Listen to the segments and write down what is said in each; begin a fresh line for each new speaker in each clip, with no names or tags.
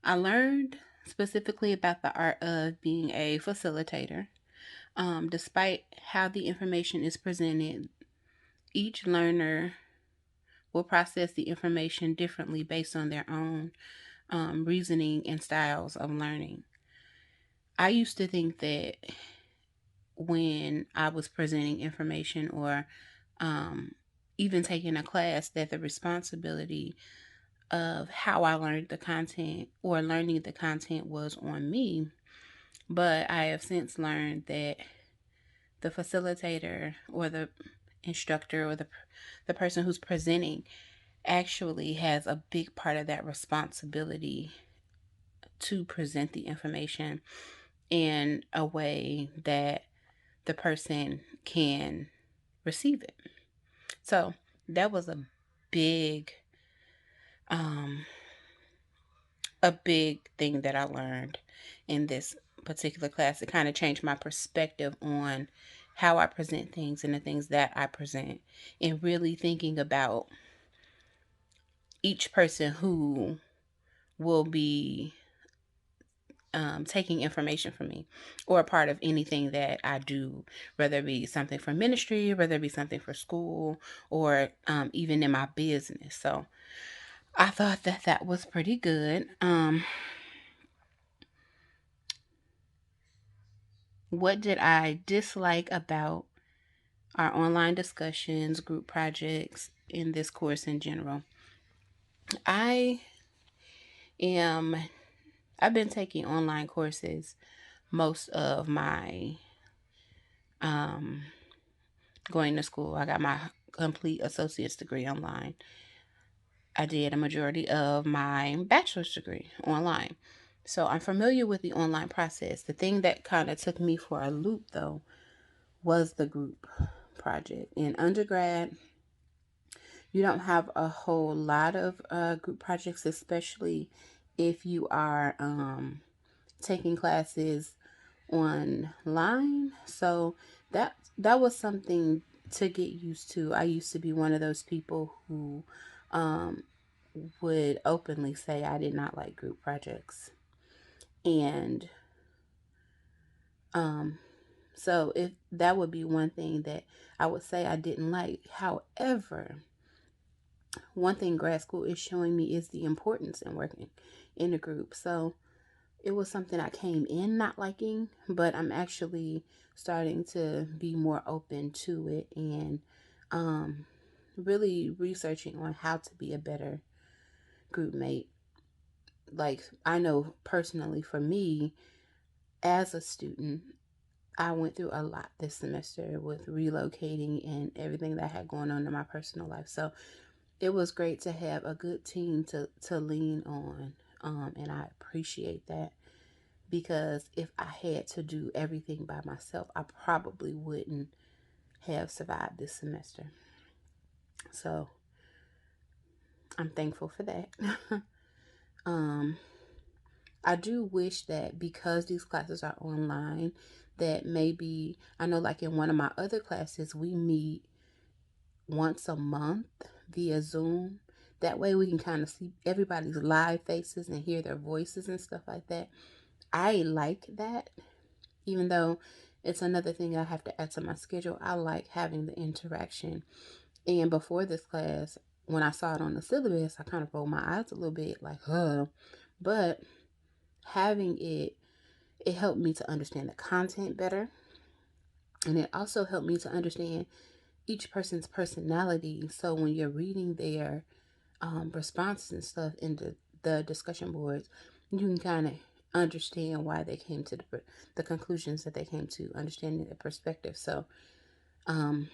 I learned specifically about the art of being a facilitator. Despite how the information is presented, each learner will process the information differently based on their own reasoning and styles of learning. I used to think that when I was presenting information or um, even taking a class, that the responsibility of how I learned the content or learning the content was on me. But I have since learned that the facilitator or the instructor or the person who's presenting actually has a big part of that responsibility to present the information in a way that the person can receive it. So that was big um a big thing that I learned in this particular class. It kind of changed my perspective on how I present things and the things that I present, and really thinking about each person who will be taking information from me or a part of anything that I do, whether it be something for ministry, whether it be something for school, or even in my business. So I thought that that was pretty good. What did I dislike about our online discussions, group projects, in this course in general? I am, I've been taking online courses most of my um, going to school. I got my complete associate's degree online. I did a majority of my bachelor's degree online. So I'm familiar with the online process. The thing that kind of took me for a loop, though, was the group project. In undergrad, you don't have a whole lot of group projects, especially if you are taking classes online. So that was something to get used to. I used to be one of those people who um, would openly say I did not like group projects, and um, so if that would be one thing that I would say I didn't like. However, one thing grad school is showing me is the importance in working in a group. So it was something I came in not liking, but I'm actually starting to be more open to it and um, really researching on how to be a better group mate. Like, I know personally for me as a student, I went through a lot this semester with relocating and everything that I had going on in my personal life. So it was great to have a good team to lean on. And I appreciate that, because if I had to do everything by myself, I probably wouldn't have survived this semester. So I'm thankful for that. um, I do wish that because these classes are online, that maybe I know, like in one of my other classes, we meet once a month via Zoom. That way we can kind of see everybody's live faces and hear their voices and stuff like that. I like that, even though it's another thing I have to add to my schedule. I like having the interaction. And before this class, when I saw it on the syllabus, I kind of rolled my eyes a little bit, like, huh. But having it helped me to understand the content better. And it also helped me to understand each person's personality. So when you're reading their responses and stuff in the discussion boards, you can kind of understand why they came to the conclusions that they came to, understanding their perspective. So um,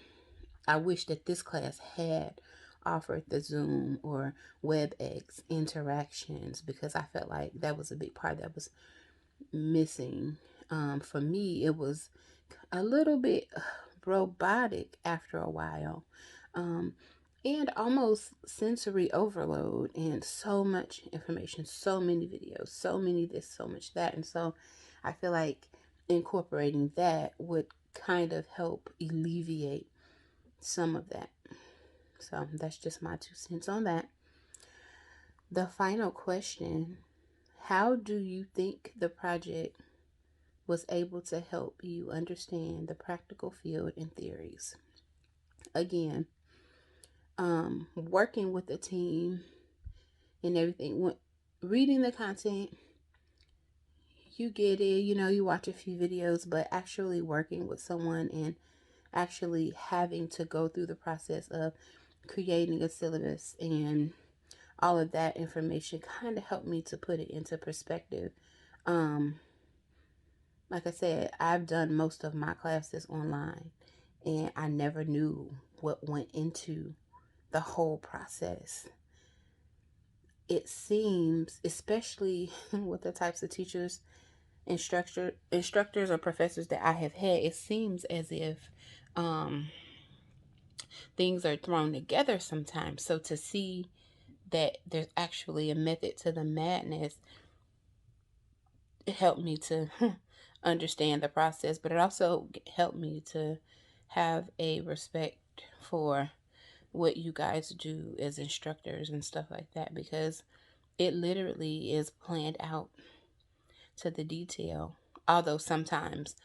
I wish that this class had offered the Zoom or WebEx interactions, because I felt like that was a big part that was missing. For me, it was a little bit robotic after a while, um, and almost sensory overload, and so much information, so many videos, so many this, so much that. And so I feel like incorporating that would kind of help alleviate some of that. So that's just my 2 cents on that. The final question: How do you think the project was able to help you understand the practical field and theories? Again, working with a team and everything, reading the content, you get it, you watch a few videos, but actually working with someone and actually having to go through the process of creating a syllabus and all of that information kind of helped me to put it into perspective. Um, like I said, I've done most of my classes online and I never knew what went into the whole process. It seems, especially with the types of teachers, instructors or professors that I have had, it seems as if um, things are thrown together sometimes. So to see that there's actually a method to the madness, it helped me to understand the process, but it also helped me to have a respect for what you guys do as instructors and stuff like that, because it literally is planned out to the detail. Although sometimes,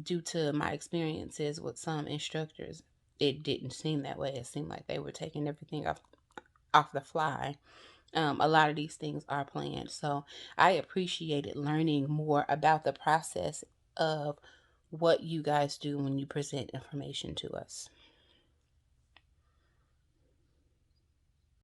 due to my experiences with some instructors, it didn't seem that way. It seemed like they were taking everything off the fly. A lot of these things are planned. So I appreciated learning more about the process of what you guys do when you present information to us.